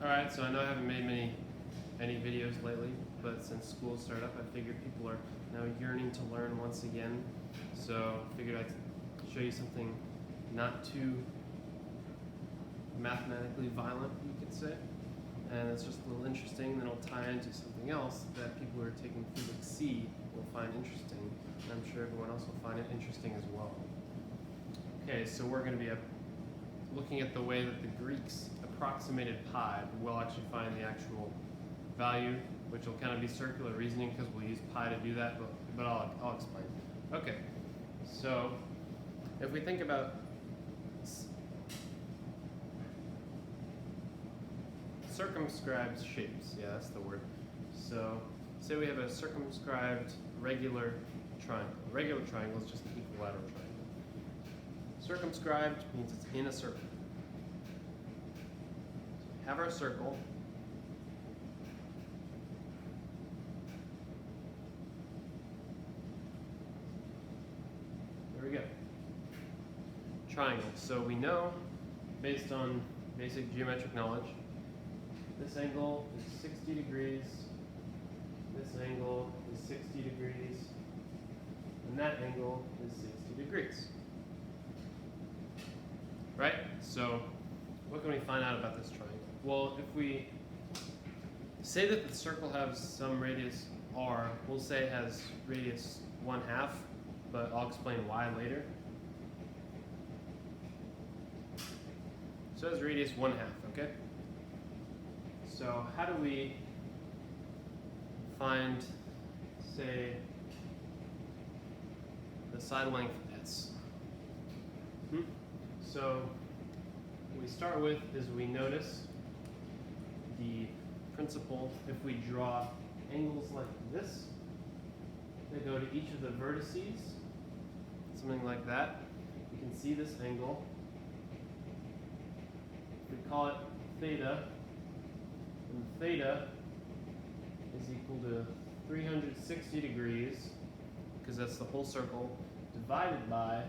Alright, so I know I haven't made any videos lately, but since school started up, I figured people are now yearning to learn once again. So I figured I'd show you something not too mathematically violent, you could say. And it's just a little interesting, then it'll tie into something else that people who are taking Physics C will find interesting. And I'm sure everyone else will find it interesting as well. Okay, so we're going to be looking at the way that the Greeks approximated pi, but we'll actually find the actual value, which will kind of be circular reasoning because we'll use pi to do that, but I'll explain. Okay, so if we think about circumscribed shapes, yeah, that's the word. So say we have a circumscribed regular triangle. A regular triangle is just an equilateral triangle. Circumscribed means it's in a circle. So we have our circle. There we go. Triangle. So we know, based on basic geometric knowledge, this angle is 60 degrees, this angle is 60 degrees, and that angle is 60 degrees. Right? So what can we find out about this triangle? Well, if we say that the circle has some radius r, we'll say it has radius 1/2, but I'll explain why later. So it has radius 1/2, okay? So how do we find, say, the side length s? So what we start with is we notice the principle. If we draw angles like this, they go to each of the vertices, something like that. You can see this angle. We call it theta, and theta is equal to 360 degrees, because that's the whole circle, divided by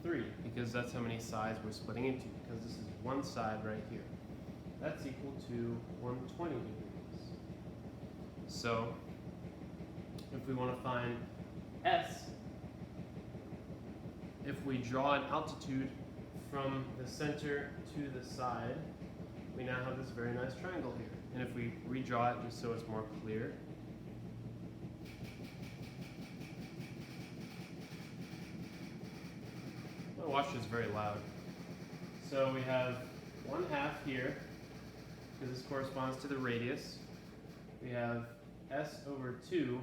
3, because that's how many sides we're splitting into, because this is one side right here. That's equal to 120 degrees. So if we want to find s, if we draw an altitude from the center to the side, we now have this very nice triangle here. And if we redraw it just so it's more clear, my watch is very loud. So we have 1/2 here, because this corresponds to the radius. We have s over 2,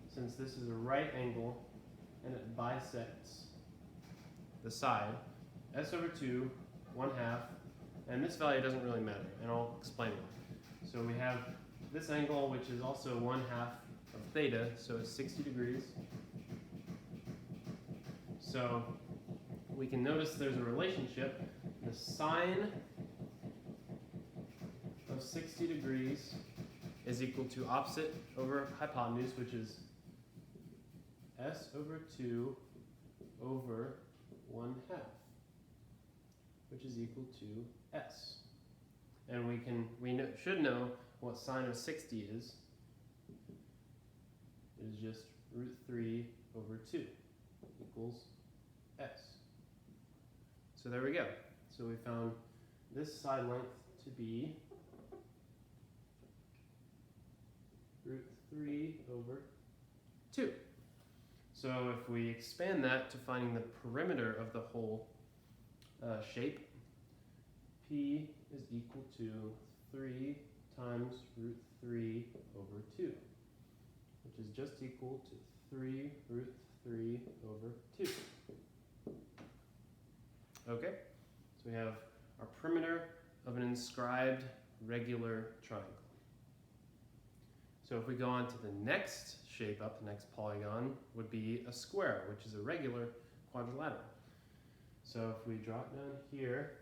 since this is a right angle and it bisects the side. S over 2, 1/2, and this value doesn't really matter, and I'll explain why. So we have this angle, which is also 1/2 of theta, so it's 60 degrees. So we can notice there's a relationship. The sine of 60 degrees is equal to opposite over hypotenuse, which is s over 2 over 1/2, which is equal to s. And we should know what sine of 60 is. It is just √3 over 2 equals s. So there we go. So we found this side length to be √3 over 2. So if we expand that to finding the perimeter of the whole shape, P is equal to 3 times √3 over 2, which is just equal to 3 √3 over 2. Okay, so we have our perimeter of an inscribed regular triangle. So if we go on to the next shape up, the next polygon would be a square, which is a regular quadrilateral. So if we drop down here,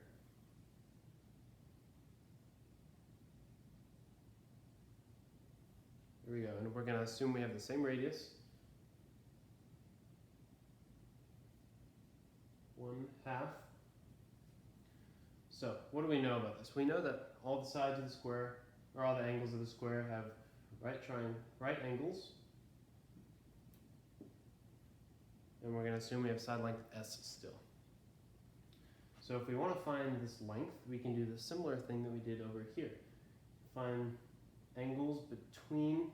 here we go, and we're going to assume we have the same radius, 1/2. So what do we know about this? We know that all the sides of the square, or all the angles of the square, have right angles. And we're going to assume we have side length s still. So if we want to find this length, we can do the similar thing that we did over here. Find angles between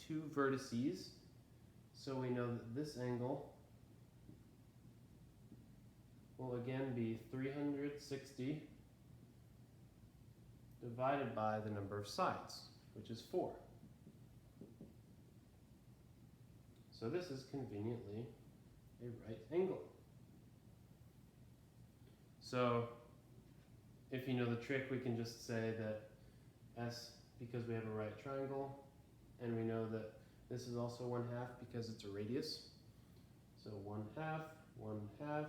two vertices. So we know that this angle will again be 360 divided by the number of sides, which is 4. So this is conveniently a right angle. So if you know the trick, we can just say that S, because we have a right triangle, and we know that this is also 1/2 because it's a radius. So 1/2,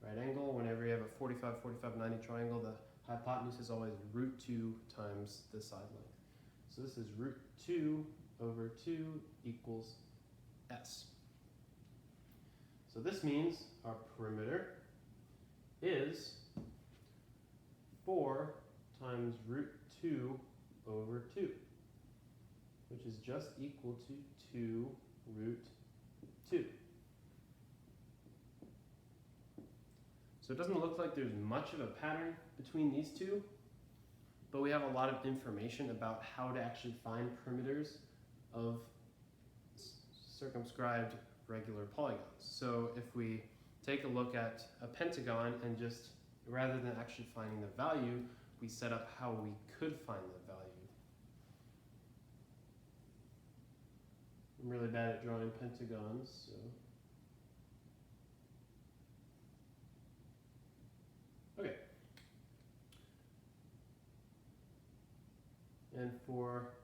right angle. Whenever you have a 45, 45, 90 triangle, the hypotenuse is always root 2 times the side length. So this is root 2 over 2 equals S. So this means our perimeter is 4 times root 2 over 2, which is just equal to 2 root 2. So it doesn't look like there's much of a pattern between these two, but we have a lot of information about how to actually find perimeters of circumscribed regular polygons. So if we take a look at a pentagon and just, rather than actually finding the value, we set up how we could find the value. I'm really bad at drawing pentagons, so. Okay. And for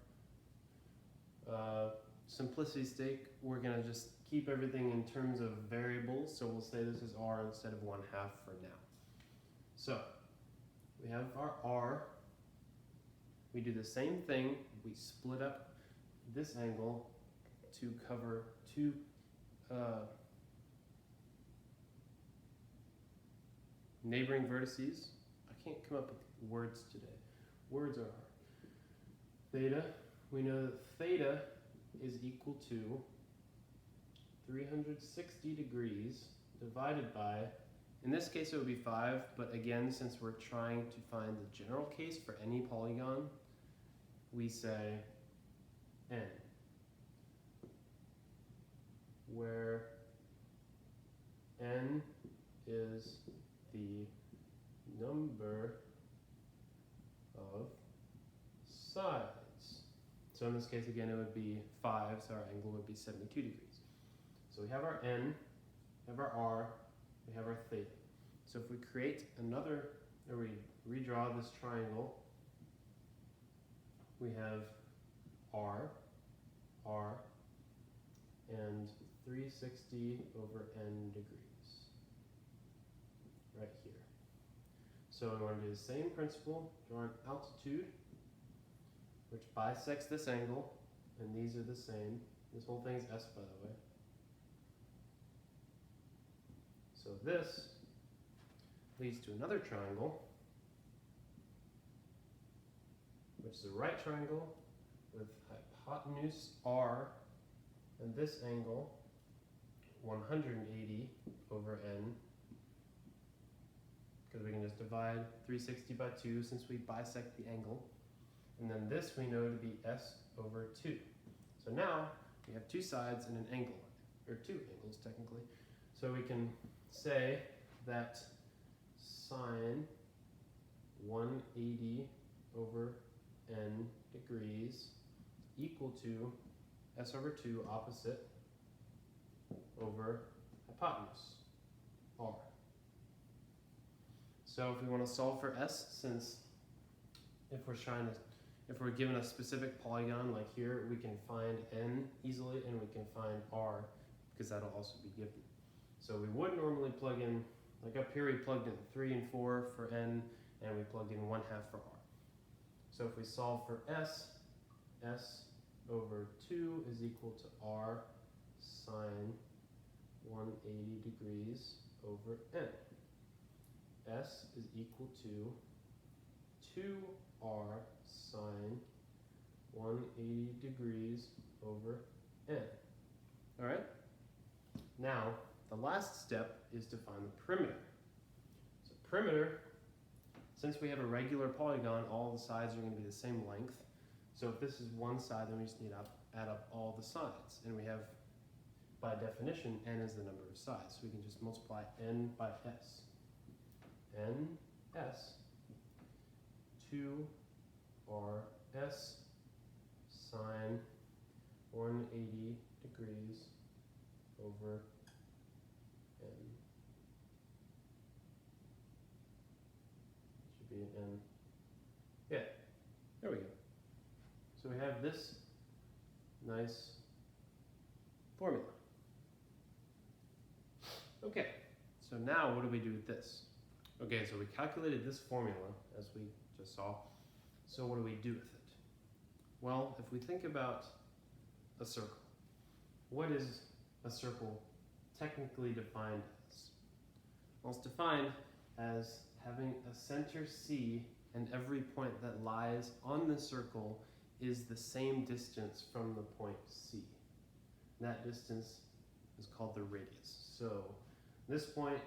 simplicity's sake, we're going to just keep everything in terms of variables. So we'll say this is r instead of 1/2 for now. So we have our r. We do the same thing. We split up this angle to cover two neighboring vertices. I can't come up with words today. Words are hard. Theta, we know that theta is equal to 360 degrees divided by, in this case it would be 5, but again, since we're trying to find the general case for any polygon, we say n, where n is the number of sides. So in this case, again, it would be 5, so our angle would be 72 degrees. So we have our n, we have our r, we have our theta. So if we create another, or we redraw this triangle, we have r, and 360 over n degrees, right here. So we want to do the same principle, draw an altitude, which bisects this angle, and these are the same. This whole thing is S, by the way. So this leads to another triangle, which is a right triangle with hypotenuse r, and this angle 180 over n, because we can just divide 360 by 2 since we bisect the angle. And then this we know to be s over 2. So now we have two sides and an angle, or two angles technically. So we can say that sine 180 over n degrees equal to s over 2 opposite over hypotenuse, r. So if we want to solve for s, since if we're given a specific polygon like here, we can find n easily and we can find r because that'll also be given. So we would normally plug in, like up here we plugged in 3 and 4 for n, and we plugged in 1/2 for r. So if we solve for s, s over 2 is equal to r sine 180 degrees over n. S is equal to 2r sine 180 degrees over n. All right? Now, the last step is to find the perimeter. So perimeter, since we have a regular polygon, all the sides are going to be the same length. So if this is one side, then we just need to add up all the sides. And we have, by definition, n is the number of sides. So we can just multiply n by s. n s 2rs sine 180 degrees over n. Should be an n. Yeah, there we go. So we have this nice formula. Okay, so now what do we do with this? Okay, so we calculated this formula as we just saw. So what do we do with it? Well, if we think about a circle, what is a circle technically defined as? Well, it's defined as having a center C, and every point that lies on the circle is the same distance from the point C. That distance is called the radius. So this point,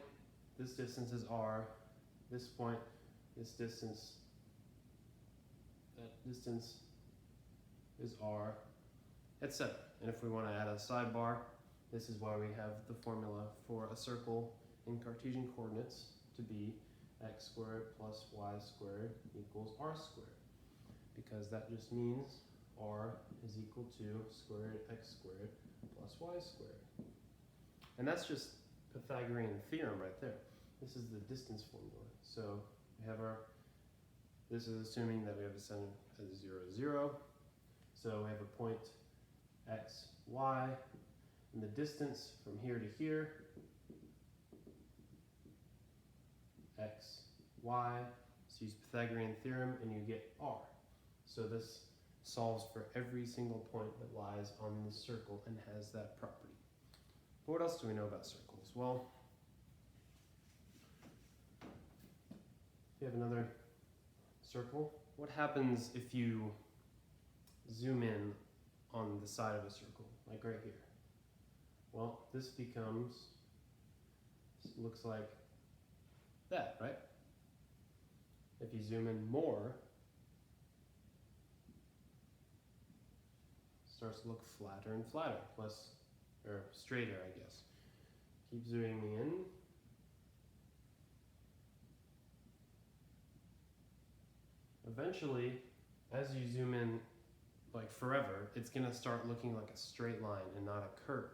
this distance is r. This point, this distance, that distance is r, etc. And if we want to add a sidebar, this is why we have the formula for a circle in Cartesian coordinates to be x squared plus y squared equals r squared. Because that just means r is equal to square root x squared plus y squared. And that's just Pythagorean Theorem right there. This is the distance formula. So we have this is assuming that we have a center as 0, 0. So we have a point x, y, and the distance from here to here, x, y. So use Pythagorean Theorem and you get r. So this solves for every single point that lies on the circle and has that property. But what else do we know about circles? Well, you have another circle. What happens if you zoom in on the side of a circle, like right here? Well, this looks like that, right? If you zoom in more, it starts to look flatter and flatter, or straighter, I guess. Keep zooming in. Eventually, as you zoom in like forever, it's going to start looking like a straight line and not a curve.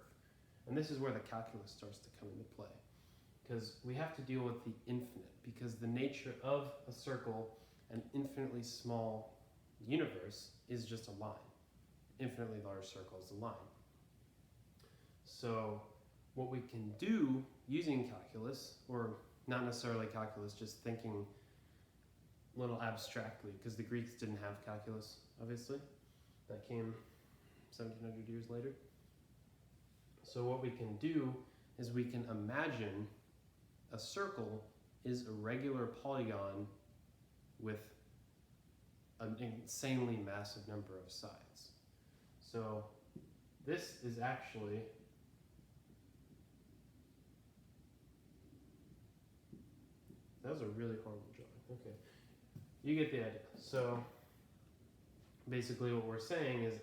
And this is where the calculus starts to come into play. Because we have to deal with the infinite, because the nature of a circle, an infinitely small universe, is just a line. Infinitely large circle is a line. So what we can do using calculus, or not necessarily calculus, just thinking a little abstractly, because the Greeks didn't have calculus, obviously. That came 1700 years later. So what we can do is we can imagine a circle is a regular polygon with an insanely massive number of sides. So this is actually that was a really horrible drawing. Okay. You get the idea. So basically what we're saying is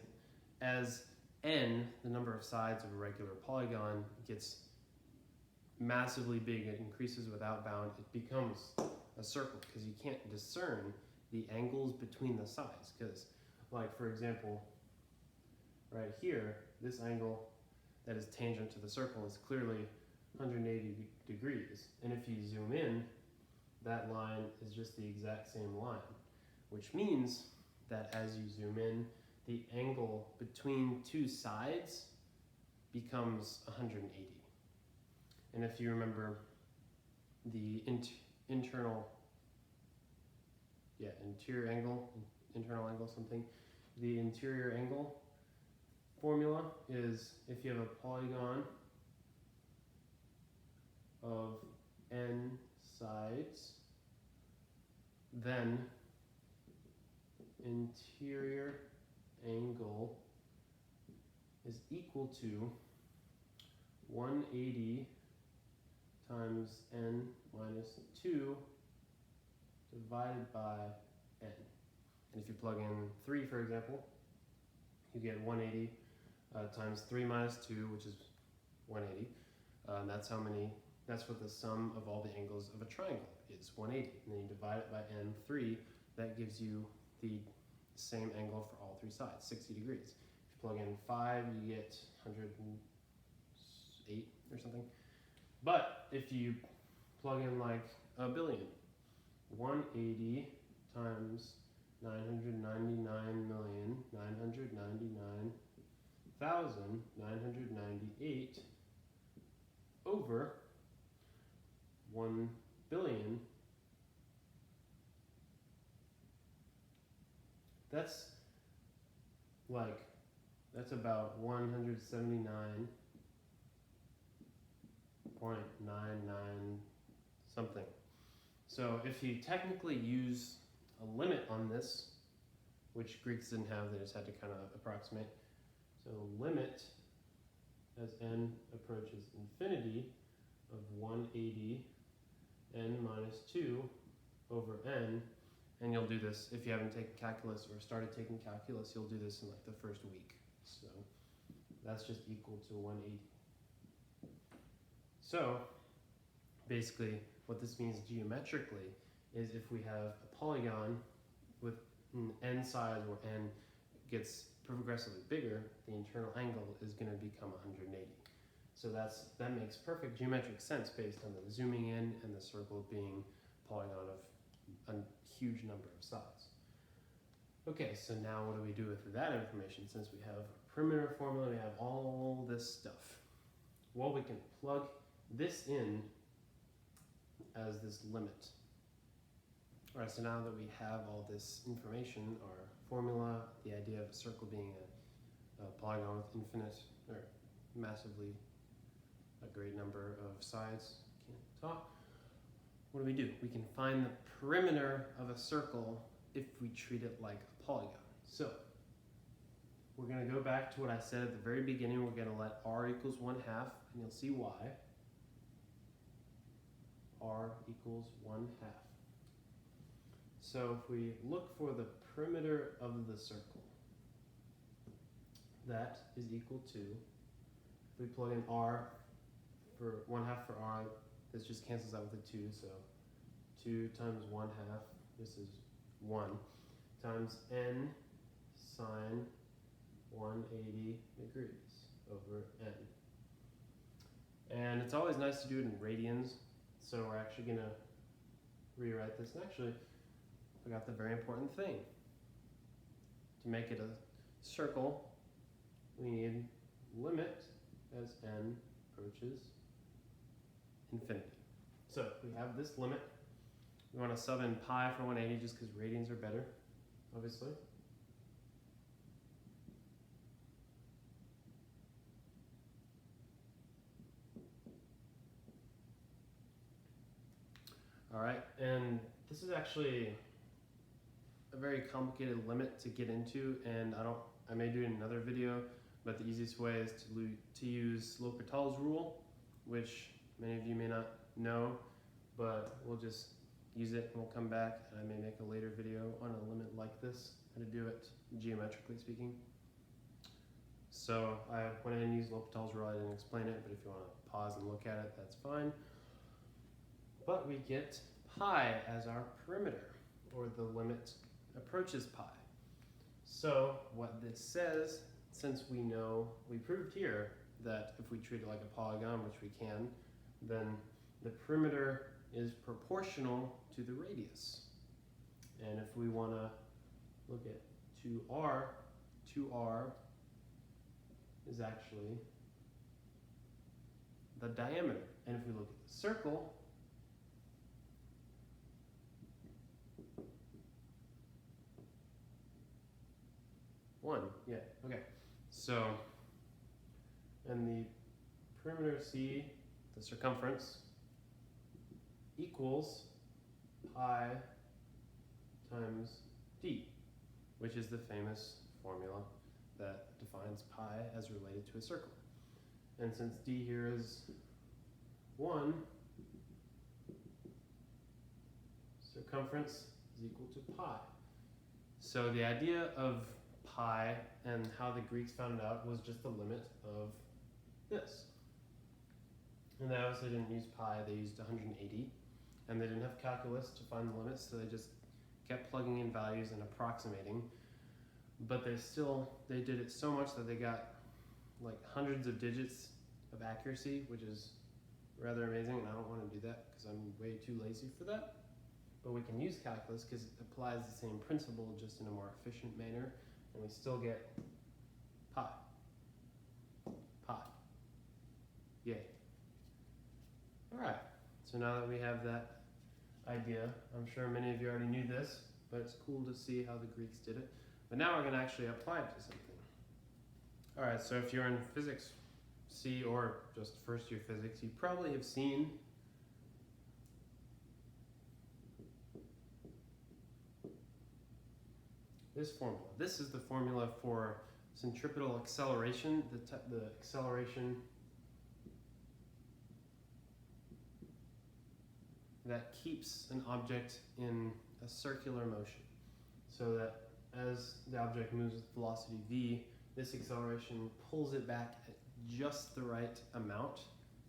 as n, the number of sides of a regular polygon, gets massively big, it increases without bound, it becomes a circle because you can't discern the angles between the sides. Because, like, for example, right here, this angle that is tangent to the circle is clearly 180 degrees. And if you zoom in, that line is just the exact same line, which means that as you zoom in, the angle between two sides becomes 180. And if you remember the internal angle something, the interior angle formula is if you have a polygon of n sides, then interior angle is equal to 180 times n minus 2 divided by n. And if you plug in 3, for example, you get 180 times 3 minus 2, which is 180. That's what the sum of all the angles of a triangle is, 180. And then you divide it by n3, that gives you the same angle for all 3 sides, 60 degrees. If you plug in 5, you get 108 or something. But if you plug in like a billion, 180 times 999,999,998 over 1 billion, that's about 179.99 something. So if you technically use a limit on this, which Greeks didn't have, they just had to kind of approximate. So limit as n approaches infinity of 180 n minus 2 over n, and you'll do this if you haven't taken calculus or started taking calculus, you'll do this in like the first week. So that's just equal to 180. So basically what this means geometrically is if we have a polygon with n sides where n gets progressively bigger, the internal angle is going to become 180. So that makes perfect geometric sense based on the zooming in and the circle being a polygon of a huge number of sides. Okay, so now what do we do with that information? Since we have a perimeter formula, we have all this stuff. Well, we can plug this in as this limit. All right, so now that we have all this information, our formula, the idea of a circle being a polygon with infinite or massively a great number of sides, can't talk. What do? We can find the perimeter of a circle if we treat it like a polygon. So we're going to go back to what I said at the very beginning. We're going to let r equals 1/2, and you'll see why. R equals 1/2. So if we look for the perimeter of the circle, that is equal to, if we plug in r for 1/2 for r, this just cancels out with a 2, so 2 times 1/2, this is 1, times n sine 180 degrees over n. And it's always nice to do it in radians, so we're actually going to rewrite this. And actually, I forgot the very important thing. To make it a circle, we need limit as n approaches infinity. So we have this limit. We want to sub in pi for 180 just because radians are better, obviously. All right, and this is actually a very complicated limit to get into, and I may do it in another video, but the easiest way is to use L'Hopital's rule, which many of you may not know, but we'll just use it and we'll come back, and I may make a later video on a limit like this, how to do it geometrically speaking. So I went in and used L'Hopital's rule. I didn't explain it, but if you want to pause and look at it, that's fine. But we get pi as our perimeter, or the limit approaches pi. So what this says, since we proved here that if we treat it like a polygon, which we can, then the perimeter is proportional to the radius. And if we want to look at 2r is actually the diameter. And if we look at the circle, okay. So, and the perimeter C, the circumference, equals pi times d, which is the famous formula that defines pi as related to a circle. And since d here is 1, circumference is equal to pi. So the idea of pi and how the Greeks found it out was just the limit of this. And they obviously didn't use pi, they used 180. And they didn't have calculus to find the limits, so they just kept plugging in values and approximating. But they did it so much that they got like hundreds of digits of accuracy, which is rather amazing, and I don't want to do that because I'm way too lazy for that. But we can use calculus because it applies the same principle just in a more efficient manner, and we still get pi. Pi. Yay. Alright, so now that we have that idea, I'm sure many of you already knew this, but it's cool to see how the Greeks did it. But now we're going to actually apply it to something. Alright, so if you're in physics C or just first year physics, you probably have seen this formula. This is the formula for centripetal acceleration, the acceleration that keeps an object in a circular motion. So that as the object moves with velocity v, this acceleration pulls it back at just the right amount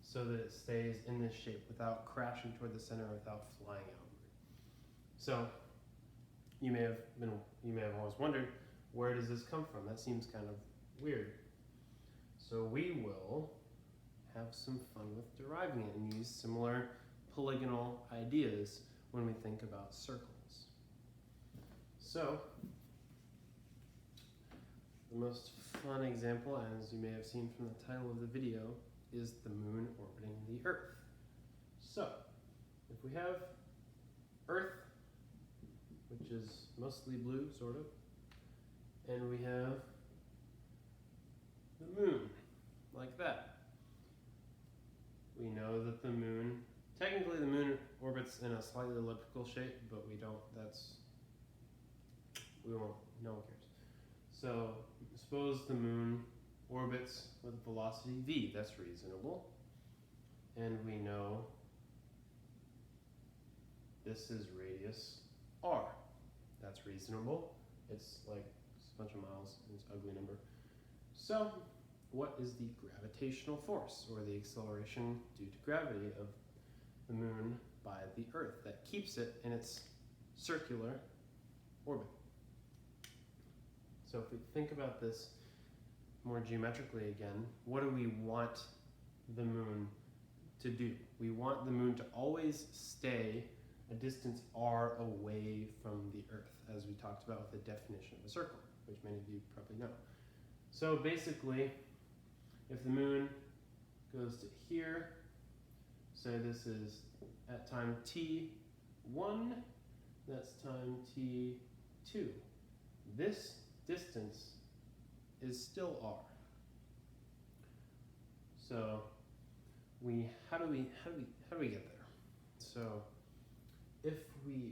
so that it stays in this shape without crashing toward the center, without flying outward. So you may have always wondered, where does this come from? That seems kind of weird. So we will have some fun with deriving it and use similar polygonal ideas when we think about circles. So the most fun example, as you may have seen from the title of the video, is the moon orbiting the Earth. So if we have Earth, which is mostly blue, sort of, and we have the moon, like that. We know that the moon, technically the moon orbits in a slightly elliptical shape, but no one cares. So suppose the moon orbits with velocity v, that's reasonable. And we know this is radius r. That's reasonable. It's like a bunch of miles, and it's an ugly number. So what is the gravitational force, or the acceleration due to gravity of the moon by the Earth that keeps it in its circular orbit? So if we think about this more geometrically again, what do we want the moon to do? We want the moon to always stay a distance r away from the Earth, as we talked about with the definition of a circle, which many of you probably know. So basically, if the moon goes to here, so this is at time t1, that's time t2. This distance is still r. So how do we get there? So if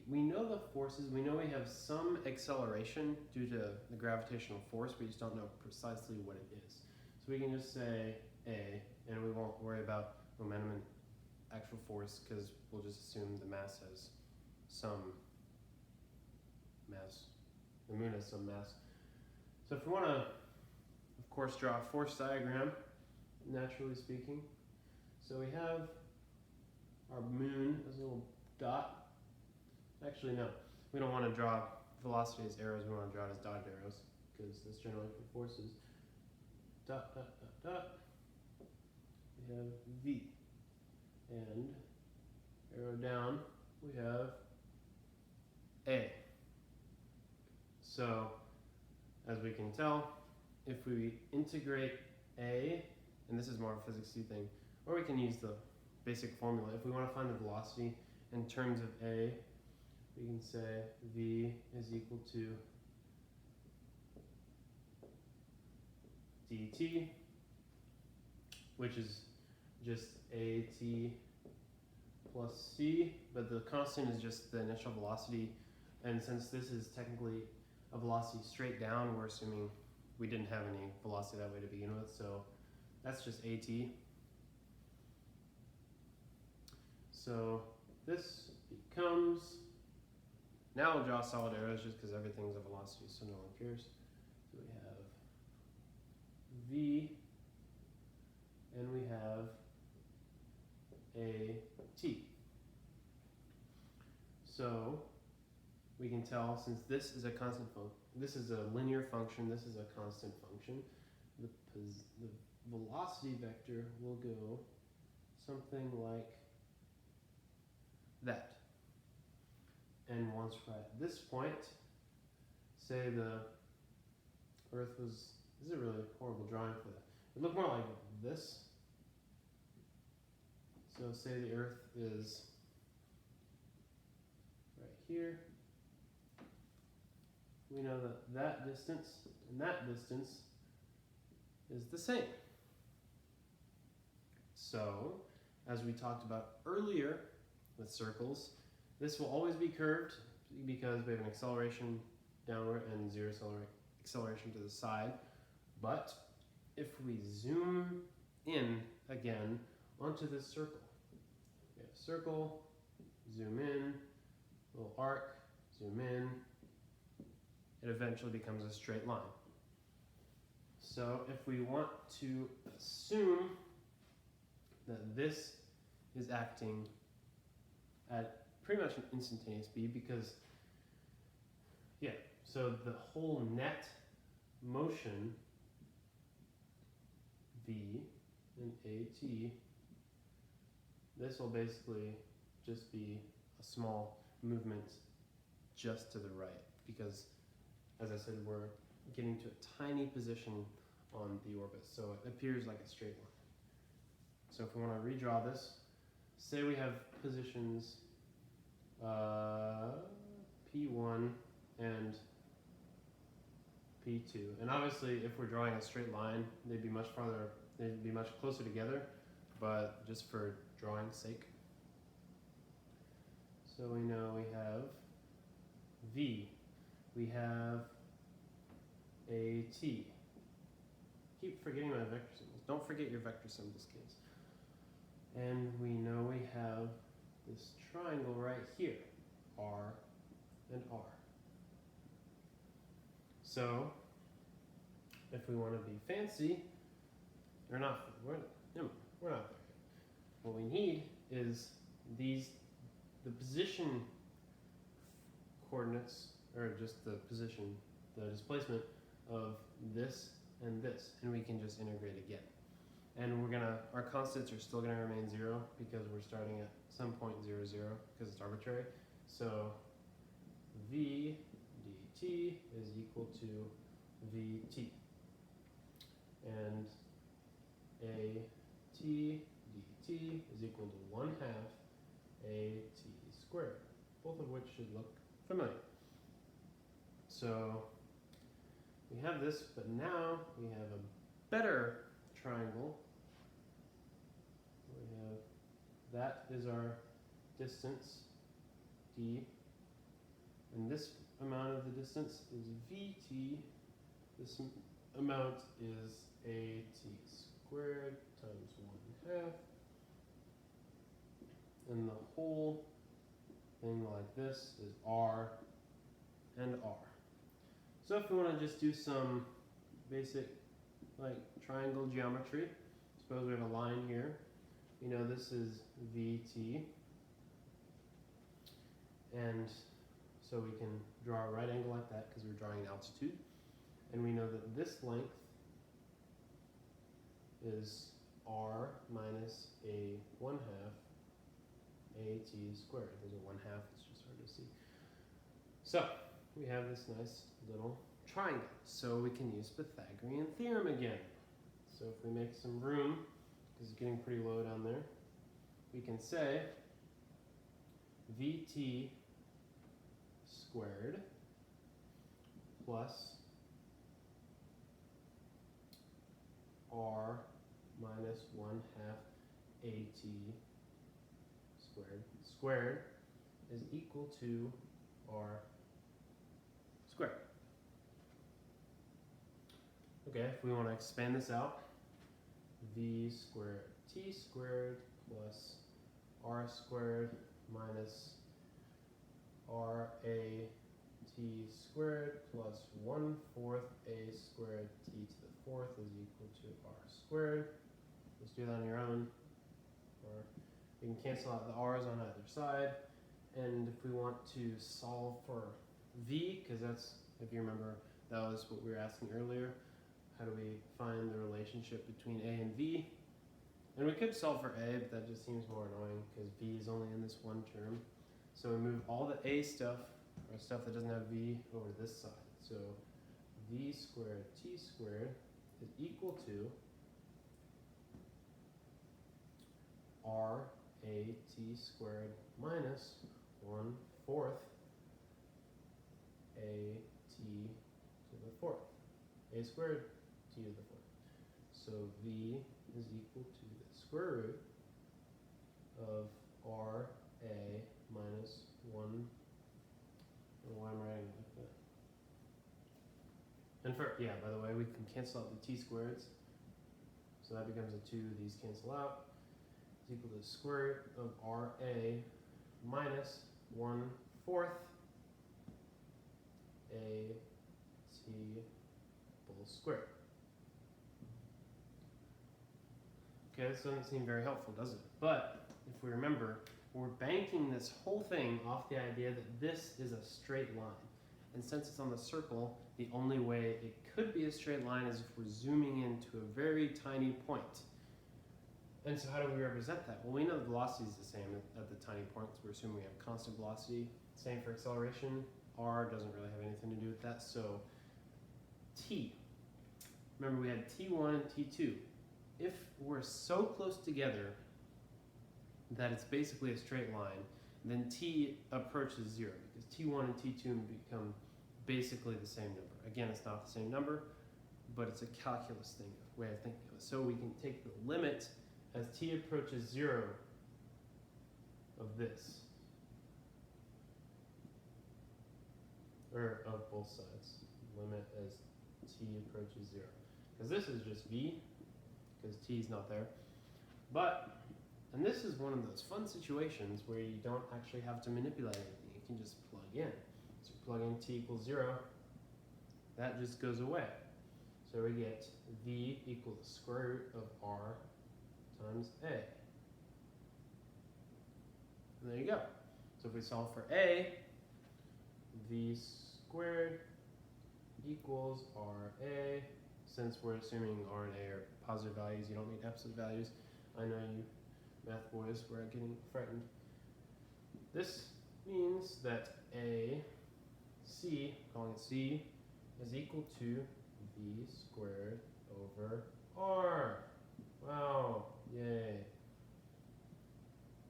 we know the forces, we know we have some acceleration due to the gravitational force, we just don't know precisely what it is. So we can just say A, and we won't worry about momentum and actual force because we'll just assume the mass has some mass. The moon has some mass. So if we want to, of course, draw a force diagram, naturally speaking, so we have our moon as a little dot. Actually, no, we don't want to draw velocity as arrows, we want to draw it as dotted arrows, because that's generally for forces. Dot, dot, dot, dot. We have V. And arrow down, we have A. So, as we can tell, if we integrate A, and this is more of a physics-y thing, or we can use the basic formula. If we want to find the velocity in terms of A, we can say V is equal to dt, which is just AT plus c, but the constant is just the initial velocity. And since this is technically a velocity straight down, we're assuming we didn't have any velocity that way to begin with, so that's just at. So this becomes, now we'll draw solid arrows just because everything's a velocity, so no one cares. So we have v, and we have at. So we can tell, since this is a constant function, this is a linear function, this is a constant function, the velocity vector will go something like that. And once we're at this point, say the Earth was, this is a really horrible drawing for that. It looked more like this. So say the Earth is right here. We know that that distance and that distance is the same. So, as we talked about earlier with circles, this will always be curved because we have an acceleration downward and zero acceleration to the side. But if we zoom in again onto this circle, we have circle, zoom in, little arc, zoom in, it eventually becomes a straight line. So if we want to assume that this is acting at pretty much an instantaneous speed, because, yeah, so the whole net motion, v and at, this will basically just be a small movement just to the right, because, as I said, we're getting to a tiny position on the orbit, so it appears like a straight line. So if we want to redraw this, say we have positions P1 and P2, and obviously if we're drawing a straight line, they'd be much closer together, but just for drawing's sake. So we know we have V, we have AT. Keep forgetting my vector symbols. Don't forget your vector symbols, kids. And we know we have this triangle right here, R and R. So, if we want to be fancy, we're not there yet. What we need is the position coordinates, or just the position, the displacement of this and this, and we can just integrate again. And our constants are still gonna remain 0 because we're starting at some point 0, 0, because it's arbitrary. So v dt is equal to vt, and at dt is equal to 1/2 at squared, both of which should look familiar. So we have this, but now we have a better triangle. We have, that is our distance, d, and this amount of the distance is vt, this amount is at squared times 1/2, and the whole thing like this is r and r. So if we want to just do some basic triangle geometry, suppose we have a line here. We know this is VT, and so we can draw a right angle like that because we're drawing an altitude. And we know that this length is r minus a 1/2 at squared. There's a 1/2, it's just hard to see. So we have this nice little triangle. So we can use Pythagorean Theorem again. So if we make some room, because it's getting pretty low down there, we can say Vt squared plus r minus 1/2 at squared is equal to r squared. Okay, if we want to expand this out, v squared t squared plus r squared minus ra t squared plus 1/4 a squared t to the 4th is equal to r squared. Let's do that on your own. Or you can cancel out the r's on either side. And if we want to solve for v, because that's, if you remember, that was what we were asking earlier. How do we find the relationship between a and v? And we could solve for a, but that just seems more annoying because v is only in this one term. So we move all the a stuff, or stuff that doesn't have v, over to this side. So v squared t squared is equal to r a t squared minus 1/4 a t to the 4th. A squared t to the 4th. So v is equal to the square root of r a minus 1. Why am I writing like that? And for, yeah, by the way, we can cancel out the t squareds. So that becomes a 2. These cancel out. It's equal to the square root of ra minus 1/4 a t whole squared. Okay, this doesn't seem very helpful, does it? But if we remember, we're banking this whole thing off the idea that this is a straight line. And since it's on the circle, the only way it could be a straight line is if we're zooming into a very tiny point. And so how do we represent that? Well, we know the velocity is the same at the tiny points. We're assuming we have constant velocity. Same for acceleration. R doesn't really have anything to do with that. So t. Remember, we had t1 and t2. If we're so close together that it's basically a straight line, then t approaches 0 because t1 and t2 become basically the same number. Again, it's not the same number, but it's a calculus thing, way of thinking of it. So we can take the limit as t approaches 0 of this, or of both sides. Limit as t approaches 0. Because this is just v, because t is not there. But, and this is one of those fun situations where you don't actually have to manipulate anything. You can just plug in. So plug in t equals 0. That just goes away. So we get v equals the square root of r times a. And there you go. So if we solve for a, v squared equals ra. Since we're assuming r and a are positive values, you don't need absolute values. I know you math boys were getting frightened. This means that a c, calling it c, is equal to v squared over r. Wow, yay.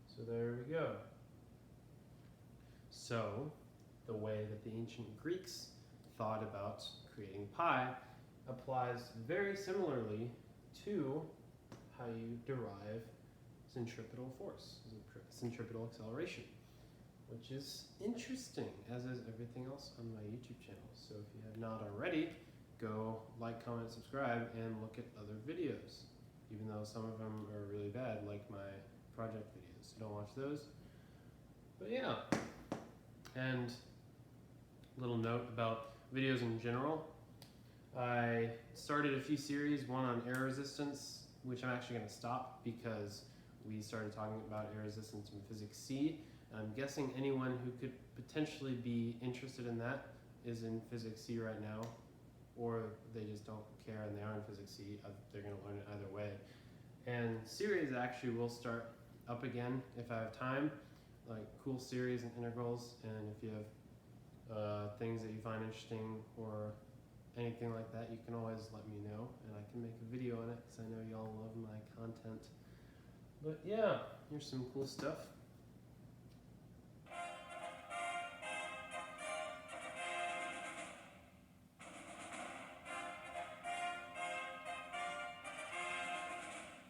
So there we go. So the way that the ancient Greeks thought about creating pi applies very similarly to how you derive centripetal force, centripetal acceleration, which is interesting, as is everything else on my YouTube channel. So if you have not already, go like, comment, subscribe, and look at other videos, even though some of them are really bad, like my project videos. So don't watch those. But yeah, and a little note about videos in general. I started a few series, one on air resistance, which I'm actually going to stop because we started talking about air resistance in Physics C. And I'm guessing anyone who could potentially be interested in that is in Physics C right now, or they just don't care and they are in Physics C. They're going to learn it either way. And series actually will start up again if I have time, like cool series and integrals, and if you have things that you find interesting or anything like that, you can always let me know and I can make a video on it because I know y'all love my content. But yeah, here's some cool stuff.